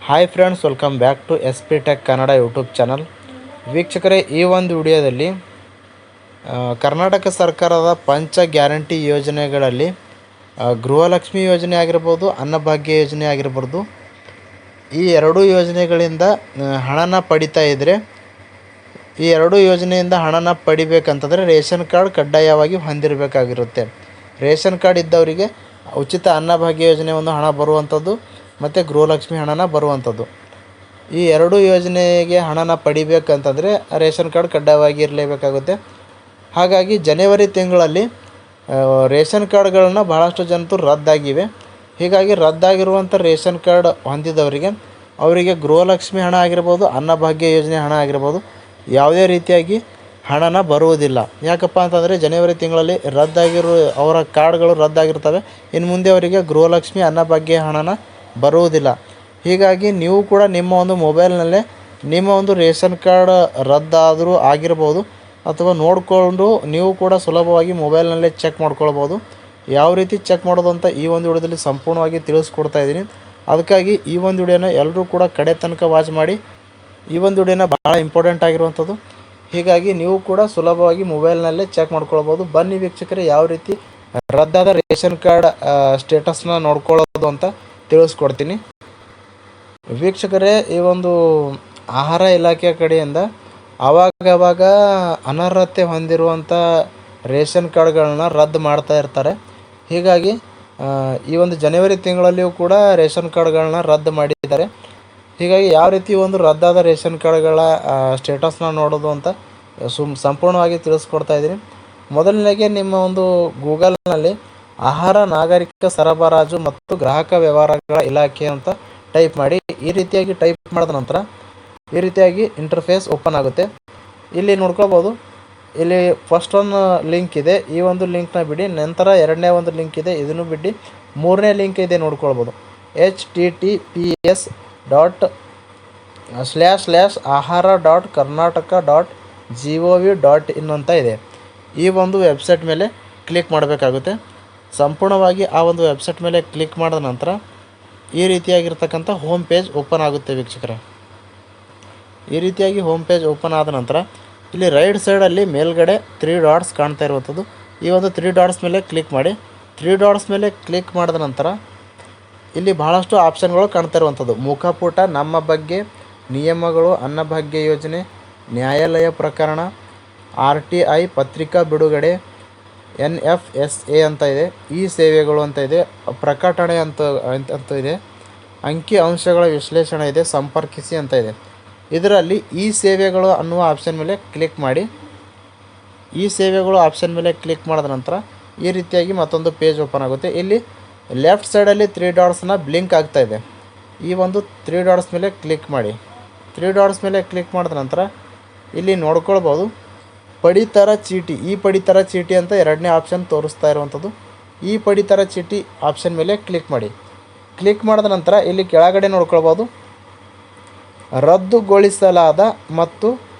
Hi friends, welcome back to S P tech Kannada YouTube channel. ವೀಕ್ಷಕರೇ, ಈ ಒಂದು ವಿಡಿಯೋದಲ್ಲಿ ಕರ್ನಾಟಕ ಸರ್ಕಾರದ ಪಂಚ ಗ್ಯಾರಂಟಿ ಯೋಜನೆಗಳಲ್ಲಿ ಗೃಹಲಕ್ಷ್ಮಿ ಯೋಜನೆ ಆಗಿರ್ಬೋದು, ಅನ್ನಭಾಗ್ಯ ಯೋಜನೆ ಆಗಿರ್ಬೋದು, ಈ ಎರಡೂ ಯೋಜನೆಗಳಿಂದ ಹಣನ ಪಡಿತಾ ಇದ್ದರೆ, ಈ ಎರಡೂ ಯೋಜನೆಯಿಂದ ಹಣನ ಪಡಿಬೇಕಂತಂದರೆ ರೇಷನ್ ಕಾರ್ಡ್ ಕಡ್ಡಾಯವಾಗಿ ಹೊಂದಿರಬೇಕಾಗಿರುತ್ತೆ. ರೇಷನ್ ಕಾರ್ಡ್ ಇದ್ದವರಿಗೆ ಉಚಿತ ಅನ್ನಭಾಗ್ಯ ಯೋಜನೆ ಒಂದು ಹಣ ಬರುವಂಥದ್ದು ಮತ್ತು ಗೃಹಲಕ್ಷ್ಮಿ ಹಣನ ಬರುವಂಥದ್ದು. ಈ ಎರಡೂ ಯೋಜನೆಗೆ ಹಣನ ಪಡಿಬೇಕಂತಂದರೆ ರೇಷನ್ ಕಾರ್ಡ್ ಕಡ್ಡಾಯವಾಗಿ ಇರಲೇಬೇಕಾಗುತ್ತೆ. ಹಾಗಾಗಿ ಜನವರಿ ತಿಂಗಳಲ್ಲಿ ರೇಷನ್ ಕಾರ್ಡ್ಗಳನ್ನ ಭಾಳಷ್ಟು ಜನರು ರದ್ದಾಗಿವೆ. ಹೀಗಾಗಿ ರದ್ದಾಗಿರುವಂಥ ರೇಷನ್ ಕಾರ್ಡ್ ಹೊಂದಿದವರಿಗೆ ಅವರಿಗೆ ಗೃಹಲಕ್ಷ್ಮಿ ಹಣ ಆಗಿರ್ಬೋದು, ಅನ್ನಭಾಗ್ಯ ಯೋಜನೆ ಹಣ ಆಗಿರ್ಬೋದು, ಯಾವುದೇ ರೀತಿಯಾಗಿ ಹಣನ ಬರುವುದಿಲ್ಲ. ಯಾಕಪ್ಪ ಅಂತಂದರೆ ಜನವರಿ ತಿಂಗಳಲ್ಲಿ ಅವರ ಕಾರ್ಡ್ಗಳು ರದ್ದಾಗಿರ್ತವೆ. ಇನ್ನು ಮುಂದೆ ಅವರಿಗೆ ಗೃಹಲಕ್ಷ್ಮಿ ಅನ್ನಭಾಗ್ಯ ಹಣನ ಬರುವುದಿಲ್ಲ. ಹೀಗಾಗಿ ನೀವು ಕೂಡ ನಿಮ್ಮ ಒಂದು ಮೊಬೈಲ್ನಲ್ಲೇ ನಿಮ್ಮ ಒಂದು ರೇಷನ್ ಕಾರ್ಡ್ ರದ್ದಾದರೂ ಆಗಿರ್ಬೋದು, ಅಥವಾ ನೋಡಿಕೊಂಡು ನೀವು ಕೂಡ ಸುಲಭವಾಗಿ ಮೊಬೈಲ್ನಲ್ಲೇ ಚೆಕ್ ಮಾಡ್ಕೊಳ್ಬೋದು. ಯಾವ ರೀತಿ ಚೆಕ್ ಮಾಡೋದು ಅಂತ ಈ ಒಂದು ವಿಡಿಯೋದಲ್ಲಿ ಸಂಪೂರ್ಣವಾಗಿ ತಿಳಿಸ್ಕೊಡ್ತಾ ಇದ್ದೀನಿ. ಅದಕ್ಕಾಗಿ ಈ ಒಂದು ವಿಡಿಯೋನ ಎಲ್ಲರೂ ಕೂಡ ಕಡೆ ತನಕ ವಾಚ್ ಮಾಡಿ. ಈ ಒಂದು ವಿಡಿಯೋನ ಭಾಳ ಇಂಪಾರ್ಟೆಂಟ್ ಆಗಿರುವಂಥದ್ದು. ಹೀಗಾಗಿ ನೀವು ಕೂಡ ಸುಲಭವಾಗಿ ಮೊಬೈಲ್ನಲ್ಲೇ ಚೆಕ್ ಮಾಡ್ಕೊಳ್ಬೋದು. ಬನ್ನಿ ವೀಕ್ಷಕರೇ, ಯಾವ ರೀತಿ ರದ್ದಾದ ರೇಷನ್ ಕಾರ್ಡ್ ಸ್ಟೇಟಸ್ನ ನೋಡ್ಕೊಳ್ಳೋದು ಅಂತ ತಿಳಿಸ್ಕೊಡ್ತೀನಿ. ವೀಕ್ಷಕರೇ, ಈ ಒಂದು ಆಹಾರ ಇಲಾಖೆಯ ಕಡೆಯಿಂದ ಆವಾಗವಾಗ ಅನರ್ಹತೆ ಹೊಂದಿರುವಂಥ ರೇಷನ್ ಕಾರ್ಡ್ಗಳನ್ನ ರದ್ದು ಮಾಡ್ತಾ ಇರ್ತಾರೆ. ಹೀಗಾಗಿ ಈ ಒಂದು ಜನವರಿ ತಿಂಗಳಲ್ಲಿಯೂ ಕೂಡ ರೇಷನ್ ಕಾರ್ಡ್ಗಳನ್ನ ರದ್ದು ಮಾಡಿದ್ದಾರೆ. ಹೀಗಾಗಿ ಯಾವ ರೀತಿ ಒಂದು ರದ್ದಾದ ರೇಷನ್ ಕಾರ್ಡ್ಗಳ ಸ್ಟೇಟಸ್ನ ನೋಡೋದು ಅಂತ ಸಂಪೂರ್ಣವಾಗಿ ತಿಳಿಸ್ಕೊಡ್ತಾ ಇದ್ದೀನಿ. ಮೊದಲನೇಗೆ ನಿಮ್ಮ ಒಂದು ಗೂಗಲ್ನಲ್ಲಿ ಆಹಾರ ನಾಗರಿಕ ಸರಬರಾಜು ಮತ್ತು ಗ್ರಾಹಕ ವ್ಯವಹಾರಗಳ ಇಲಾಖೆ ಅಂತ ಟೈಪ್ ಮಾಡಿ. ಈ ರೀತಿಯಾಗಿ ಟೈಪ್ ಮಾಡಿದ ನಂತರ ಈ ರೀತಿಯಾಗಿ ಇಂಟರ್ಫೇಸ್ ಓಪನ್ ಆಗುತ್ತೆ. ಇಲ್ಲಿ ನೋಡ್ಕೊಳ್ಬೋದು, ಇಲ್ಲಿ ಫಸ್ಟ್ ಒಂದು ಲಿಂಕ್ ಇದೆ, ಈ ಒಂದು ಲಿಂಕ್ನ ಬಿಡಿ. ನಂತರ ಎರಡನೇ ಒಂದು ಲಿಂಕ್ ಇದೆ, ಇದನ್ನು ಬಿಟ್ಟು ಮೂರನೇ ಲಿಂಕ್ ಇದೆ ನೋಡ್ಕೊಳ್ಬೋದು. https://ahara.karnataka.gov.in ಅಂತ ಇದೆ. ಈ ಒಂದು ವೆಬ್ಸೈಟ್ ಮೇಲೆ ಕ್ಲಿಕ್ ಮಾಡಬೇಕಾಗುತ್ತೆ. ಸಂಪೂರ್ಣವಾಗಿ ಆ ಒಂದು ವೆಬ್ಸೈಟ್ ಮೇಲೆ ಕ್ಲಿಕ್ ಮಾಡಿದ ನಂತರ ಈ ರೀತಿಯಾಗಿರ್ತಕ್ಕಂಥ ಹೋಮ್ ಪೇಜ್ ಓಪನ್ ಆಗುತ್ತೆ ವೀಕ್ಷಕರೇ. ಈ ರೀತಿಯಾಗಿ ಹೋಮ್ ಪೇಜ್ ಓಪನ್ ಆದ ನಂತರ ಇಲ್ಲಿ ರೈಟ್ ಸೈಡಲ್ಲಿ ಮೇಲ್ಗಡೆ 3 ಡಾಟ್ಸ್ ಕಾಣ್ತಾ ಇರುವಂಥದ್ದು. ಈ ಒಂದು 3 ಡಾಟ್ಸ್ ಮೇಲೆ ಕ್ಲಿಕ್ ಮಾಡಿ. 3 ಡಾಟ್ಸ್ ಮೇಲೆ ಕ್ಲಿಕ್ ಮಾಡಿದ ನಂತರ ಇಲ್ಲಿ ಬಹಳಷ್ಟು ಆಪ್ಷನ್ಗಳು ಕಾಣ್ತಾ ಇರುವಂಥದ್ದು. ಮುಖಪುಟ, ನಮ್ಮ ಬಗ್ಗೆ, ನಿಯಮಗಳು, ಅನ್ನಭಾಗ್ಯ ಯೋಜನೆ, ನ್ಯಾಯಾಲಯ ಪ್ರಕರಣ, RTI ಪತ್ರಿಕಾ ಬಿಡುಗಡೆ, NFSA ಅಂತ ಇದೆ, ಈ ಸೇವೆಗಳು ಅಂತ ಇದೆ, ಪ್ರಕಟಣೆ ಅಂತ ಇದೆ, ಅಂಕಿ ಅಂಶಗಳ ವಿಶ್ಲೇಷಣೆ ಇದೆ, ಸಂಪರ್ಕಿಸಿ ಅಂತ ಇದೆ. ಇದರಲ್ಲಿ ಈ ಸೇವೆಗಳು ಅನ್ನುವ ಆಪ್ಷನ್ ಮೇಲೆ ಕ್ಲಿಕ್ ಮಾಡಿ. ಈ ಸೇವೆಗಳು ಆಪ್ಷನ್ ಮೇಲೆ ಕ್ಲಿಕ್ ಮಾಡಿದ ನಂತರ ಈ ರೀತಿಯಾಗಿ ಮತ್ತೊಂದು ಪೇಜ್ ಓಪನ್ ಆಗುತ್ತೆ. ಇಲ್ಲಿ ಲೆಫ್ಟ್ ಸೈಡಲ್ಲಿ 3 ಡಾಟ್ಸ್ನ ಬ್ಲಿಂಕ್ ಆಗ್ತಾ ಇದೆ. ಈ ಒಂದು 3 ಡಾಟ್ಸ್ ಮೇಲೆ ಕ್ಲಿಕ್ ಮಾಡಿ. 3 ಡಾಟ್ಸ್ ಮೇಲೆ ಕ್ಲಿಕ್ ಮಾಡಿದ ನಂತರ ಇಲ್ಲಿ ನೋಡ್ಕೊಳ್ಬೋದು ಪಡಿತರ ಚೀಟಿ. ಈ ಪಡಿತರ ಚೀಟಿ ಅಂತ ಎರಡನೇ ಆಪ್ಷನ್ ತೋರಿಸ್ತಾ ಇರುವಂಥದ್ದು. ಈ ಪಡಿತರ ಚೀಟಿ ಆಪ್ಷನ್ ಮೇಲೆ ಕ್ಲಿಕ್ ಮಾಡಿ. ಕ್ಲಿಕ್ ಮಾಡಿದ ನಂತರ ಇಲ್ಲಿ ಕೆಳಗಡೆ ನೋಡ್ಕೊಳ್ಬೋದು ರದ್ದುಗೊಳಿಸಲಾದ ಮತ್ತು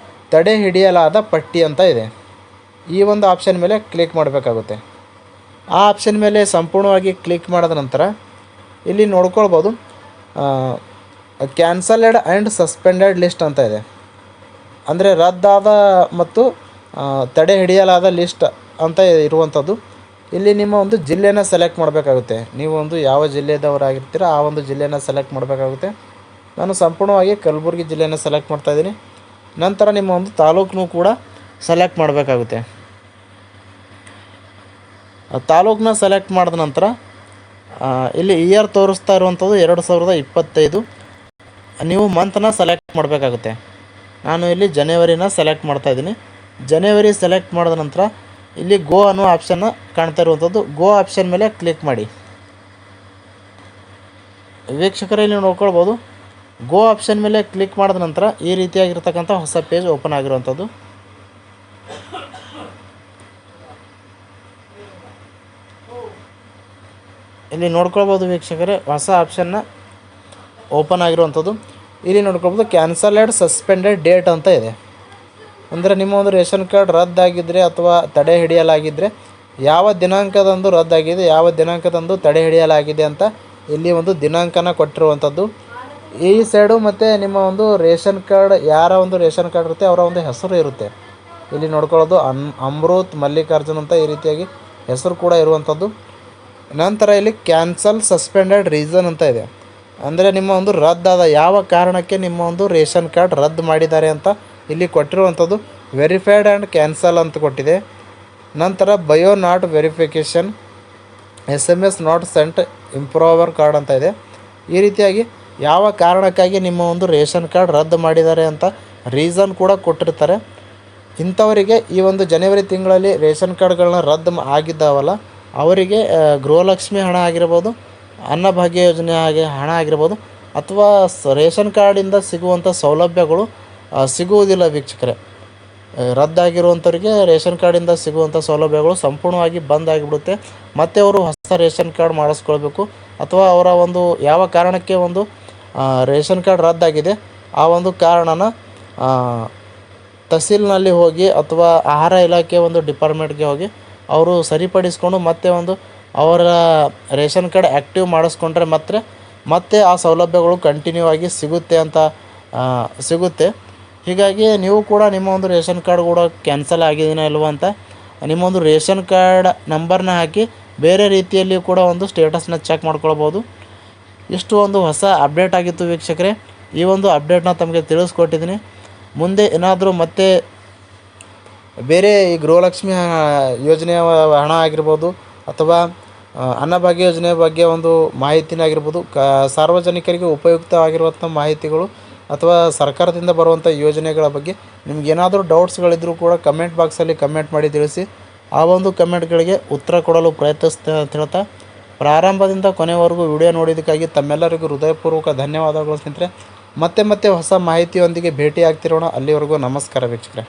ತಡೆ ಹಿಡಿಯಲಾದ ಪಟ್ಟಿ ಅಂತ ಇದೆ. ಈ ಒಂದು ಆಪ್ಷನ್ ಮೇಲೆ ಕ್ಲಿಕ್ ಮಾಡಬೇಕಾಗುತ್ತೆ. ಆ ಆಪ್ಷನ್ ಮೇಲೆ ಸಂಪೂರ್ಣವಾಗಿ ಕ್ಲಿಕ್ ಮಾಡಿದ ನಂತರ ಇಲ್ಲಿ ನೋಡ್ಕೊಳ್ಬೋದು ಕ್ಯಾನ್ಸಲ್ಡ್ ಆ್ಯಂಡ್ ಸಸ್ಪೆಂಡೆಡ್ ಲಿಸ್ಟ್ ಅಂತ ಇದೆ. ಅಂದರೆ ರದ್ದಾದ ಮತ್ತು ತಡೆ ಹಿಡಿಯಲಾದ ಲಿಸ್ಟ್ ಅಂತ ಇರುವಂಥದ್ದು. ಇಲ್ಲಿ ನಿಮ್ಮ ಒಂದು ಜಿಲ್ಲೆನ ಸೆಲೆಕ್ಟ್ ಮಾಡಬೇಕಾಗುತ್ತೆ. ನೀವು ಒಂದು ಯಾವ ಜಿಲ್ಲೆದವರಾಗಿರ್ತೀರ ಆ ಒಂದು ಜಿಲ್ಲೆನ ಸೆಲೆಕ್ಟ್ ಮಾಡಬೇಕಾಗುತ್ತೆ. ನಾನು ಸಂಪೂರ್ಣವಾಗಿ ಕಲಬುರಗಿ ಜಿಲ್ಲೆನ ಸೆಲೆಕ್ಟ್ ಮಾಡ್ತಾಯಿದ್ದೀನಿ. ನಂತರ ನಿಮ್ಮ ಒಂದು ತಾಲೂಕನ್ನು ಕೂಡ ಸೆಲೆಕ್ಟ್ ಮಾಡಬೇಕಾಗುತ್ತೆ. ತಾಲೂಕನ್ನ ಸೆಲೆಕ್ಟ್ ಮಾಡಿದ ನಂತರ ಇಲ್ಲಿ ಇಯರ್ ತೋರಿಸ್ತಾ ಇರುವಂಥದ್ದು 2025. ನೀವು ಮಂತ್ನ ಸೆಲೆಕ್ಟ್ ಮಾಡಬೇಕಾಗುತ್ತೆ. ನಾನು ಇಲ್ಲಿ ಜನವರಿನ ಸೆಲೆಕ್ಟ್ ಮಾಡ್ತಾಯಿದ್ದೀನಿ. ಜನವರಿ ಸೆಲೆಕ್ಟ್ ಮಾಡಿದ ನಂತರ ಇಲ್ಲಿ ಗೋ ಅನ್ನೋ ಆಪ್ಷನ್ನ ಕಾಣ್ತಾ ಇರುವಂಥದ್ದು. ಗೋ ಆಪ್ಷನ್ ಮೇಲೆ ಕ್ಲಿಕ್ ಮಾಡಿ. ವೀಕ್ಷಕರೇ, ಇಲ್ಲಿ ನೋಡ್ಕೊಳ್ಬೋದು ಗೋ ಆಪ್ಷನ್ ಮೇಲೆ ಕ್ಲಿಕ್ ಮಾಡಿದ ನಂತರ ಈ ರೀತಿಯಾಗಿರ್ತಕ್ಕಂಥ ಹೊಸ ಪೇಜ್ ಓಪನ್ ಆಗಿರುವಂಥದ್ದು. ಇಲ್ಲಿ ನೋಡ್ಕೊಳ್ಬೋದು ವೀಕ್ಷಕರೇ, ಹೊಸ ಆಪ್ಷನ್ನ ಓಪನ್ ಆಗಿರುವಂಥದ್ದು. ಇಲ್ಲಿ ನೋಡ್ಕೊಳ್ಬೋದು ಕ್ಯಾನ್ಸಲ್ಡ್ ಸಸ್ಪೆಂಡೆಡ್ ಡೇಟ್ ಅಂತ ಇದೆ. ಅಂದರೆ ನಿಮ್ಮ ಒಂದು ರೇಷನ್ ಕಾರ್ಡ್ ರದ್ದಾಗಿದ್ದರೆ ಅಥವಾ ತಡೆ ಹಿಡಿಯಲಾಗಿದ್ದರೆ ಯಾವ ದಿನಾಂಕದಂದು ರದ್ದಾಗಿದೆ, ಯಾವ ದಿನಾಂಕದಂದು ತಡೆ ಹಿಡಿಯಲಾಗಿದೆ ಅಂತ ಇಲ್ಲಿ ಒಂದು ದಿನಾಂಕನ ಕೊಟ್ಟಿರುವಂಥದ್ದು. ಈ ಸೈಡು ಮತ್ತು ನಿಮ್ಮ ಒಂದು ರೇಷನ್ ಕಾರ್ಡ್, ಯಾರ ಒಂದು ರೇಷನ್ ಕಾರ್ಡ್ ಇರುತ್ತೆ ಅವರ ಒಂದು ಹೆಸರು ಇರುತ್ತೆ. ಇಲ್ಲಿ ನೋಡ್ಕೊಳ್ಳೋದು ಅಮೃತ್ ಮಲ್ಲಿಕಾರ್ಜುನ್ ಅಂತ ಈ ರೀತಿಯಾಗಿ ಹೆಸರು ಕೂಡ ಇರುವಂಥದ್ದು. ನಂತರ ಇಲ್ಲಿ ಕ್ಯಾನ್ಸಲ್ ಸಸ್ಪೆಂಡೆಡ್ ರೀಸನ್ ಅಂತ ಇದೆ. ಅಂದರೆ ನಿಮ್ಮ ಒಂದು ರದ್ದಾದ ಯಾವ ಕಾರಣಕ್ಕೆ ನಿಮ್ಮ ಒಂದು ರೇಷನ್ ಕಾರ್ಡ್ ರದ್ದು ಮಾಡಿದ್ದಾರೆ ಅಂತ ಇಲ್ಲಿ ಕೊಟ್ಟಿರುವಂಥದ್ದು. ವೆರಿಫೈಡ್ ಆ್ಯಂಡ್ ಕ್ಯಾನ್ಸಲ್ ಅಂತ ಕೊಟ್ಟಿದೆ. ನಂತರ bio not verification, SMS not sent improver card ಅಂತ ಇದೆ. ಈ ರೀತಿಯಾಗಿ ಯಾವ ಕಾರಣಕ್ಕಾಗಿ ನಿಮ್ಮ ಒಂದು ರೇಷನ್ ಕಾರ್ಡ್ ರದ್ದು ಮಾಡಿದ್ದಾರೆ ಅಂತ ರೀಸನ್ ಕೂಡ ಕೊಟ್ಟಿರ್ತಾರೆ. ಇಂಥವರಿಗೆ ಈ ಒಂದು ಜನವರಿ ತಿಂಗಳಲ್ಲಿ ರೇಷನ್ ಕಾರ್ಡ್ಗಳನ್ನ ರದ್ದು ಆಗಿದ್ದಾವಲ್ಲ ಅವರಿಗೆ ಗೃಹಲಕ್ಷ್ಮಿ ಹಣ ಆಗಿರ್ಬೋದು, ಅನ್ನಭಾಗ್ಯ ಯೋಜನೆ ಹಣ ಆಗಿರ್ಬೋದು, ಅಥವಾ ರೇಷನ್ ಕಾರ್ಡಿಂದ ಸಿಗುವಂಥ ಸೌಲಭ್ಯಗಳು ಸಿಗುವುದಿಲ್ಲ ವೀಕ್ಷಕರೇ. ರದ್ದಾಗಿರುವಂಥವ್ರಿಗೆ ರೇಷನ್ ಕಾರ್ಡಿಂದ ಸಿಗುವಂಥ ಸೌಲಭ್ಯಗಳು ಸಂಪೂರ್ಣವಾಗಿ ಬಂದ್ ಆಗಿಬಿಡುತ್ತೆ. ಮತ್ತು ಅವರು ಹೊಸ ರೇಷನ್ ಕಾರ್ಡ್ ಮಾಡಿಸ್ಕೊಳ್ಬೇಕು, ಅಥವಾ ಅವರ ಒಂದು ಯಾವ ಕಾರಣಕ್ಕೆ ಒಂದು ರೇಷನ್ ಕಾರ್ಡ್ ರದ್ದಾಗಿದೆ ಆ ಒಂದು ಕಾರಣನ ತಹಸೀಲ್ನಲ್ಲಿ ಹೋಗಿ ಅಥವಾ ಆಹಾರ ಇಲಾಖೆ ಒಂದು ಡಿಪಾರ್ಟ್ಮೆಂಟ್ಗೆ ಹೋಗಿ ಅವರು ಸರಿಪಡಿಸ್ಕೊಂಡು ಮತ್ತೆ ಒಂದು ಅವರ ರೇಷನ್ ಕಾರ್ಡ್ ಆ್ಯಕ್ಟಿವ್ ಮಾಡಿಸ್ಕೊಂಡ್ರೆ ಮತ್ತೆ ಆ ಸೌಲಭ್ಯಗಳು ಕಂಟಿನ್ಯೂ ಆಗಿ ಸಿಗುತ್ತೆ. ಹೀಗಾಗಿ ನೀವು ಕೂಡ ನಿಮ್ಮ ಒಂದು ರೇಷನ್ ಕಾರ್ಡ್ ಕೂಡ ಕ್ಯಾನ್ಸಲ್ ಆಗಿದೆಯಾ ಇಲ್ವ ಅಂತ ನಿಮ್ಮ ಒಂದು ರೇಷನ್ ಕಾರ್ಡ್ ನಂಬರ್ನ ಹಾಕಿ ಬೇರೆ ರೀತಿಯಲ್ಲಿ ಕೂಡ ಒಂದು ಸ್ಟೇಟಸ್ನ ಚೆಕ್ ಮಾಡ್ಕೊಳ್ಬೋದು. ಇಷ್ಟು ಒಂದು ಹೊಸ ಅಪ್ಡೇಟ್ ಆಗಿತ್ತು ವೀಕ್ಷಕರೇ. ಈ ಒಂದು ಅಪ್ಡೇಟ್ನ ತಮಗೆ ತಿಳಿಸ್ಕೊಟ್ಟಿದ್ದೀನಿ. ಮುಂದೆ ಏನಾದರೂ ಮತ್ತೆ ಬೇರೆ ಈ ಗೃಹಲಕ್ಷ್ಮಿ ಯೋಜನೆಯ ಹಣ ಆಗಿರ್ಬೋದು ಅಥವಾ ಅನ್ನಭಾಗ್ಯ ಯೋಜನೆ ಬಗ್ಗೆ ಒಂದು ಮಾಹಿತಿನೇ ಆಗಿರ್ಬೋದು, ಸಾರ್ವಜನಿಕರಿಗೆ ಉಪಯುಕ್ತವಾಗಿರುವಂಥ ಮಾಹಿತಿಗಳು ಅಥವಾ ಸರ್ಕಾರದಿಂದ ಬರುವಂಥ ಯೋಜನೆಗಳ ಬಗ್ಗೆ ನಿಮಗೇನಾದರೂ ಡೌಟ್ಸ್ಗಳಿದ್ದರೂ ಕೂಡ ಕಮೆಂಟ್ ಬಾಕ್ಸಲ್ಲಿ ಕಮೆಂಟ್ ಮಾಡಿ ತಿಳಿಸಿ. ಆ ಒಂದು ಕಮೆಂಟ್ಗಳಿಗೆ ಉತ್ತರ ಕೊಡಲು ಪ್ರಯತ್ನಿಸ್ತೇನೆ ಅಂತ ಹೇಳ್ತಾ, ಪ್ರಾರಂಭದಿಂದ ಕೊನೆವರೆಗೂ ವಿಡಿಯೋ ನೋಡಿದ್ದಕ್ಕಾಗಿ ತಮ್ಮೆಲ್ಲರಿಗೂ ಹೃದಯಪೂರ್ವಕ ಧನ್ಯವಾದಗಳು ಸ್ನೇಹಿತರೆ. ಮತ್ತೆ ಹೊಸ ಮಾಹಿತಿಯೊಂದಿಗೆ ಭೇಟಿ ಆಗ್ತಿರೋಣ. ಅಲ್ಲಿವರೆಗೂ ನಮಸ್ಕಾರ ವೀಕ್ಷಕರೇ.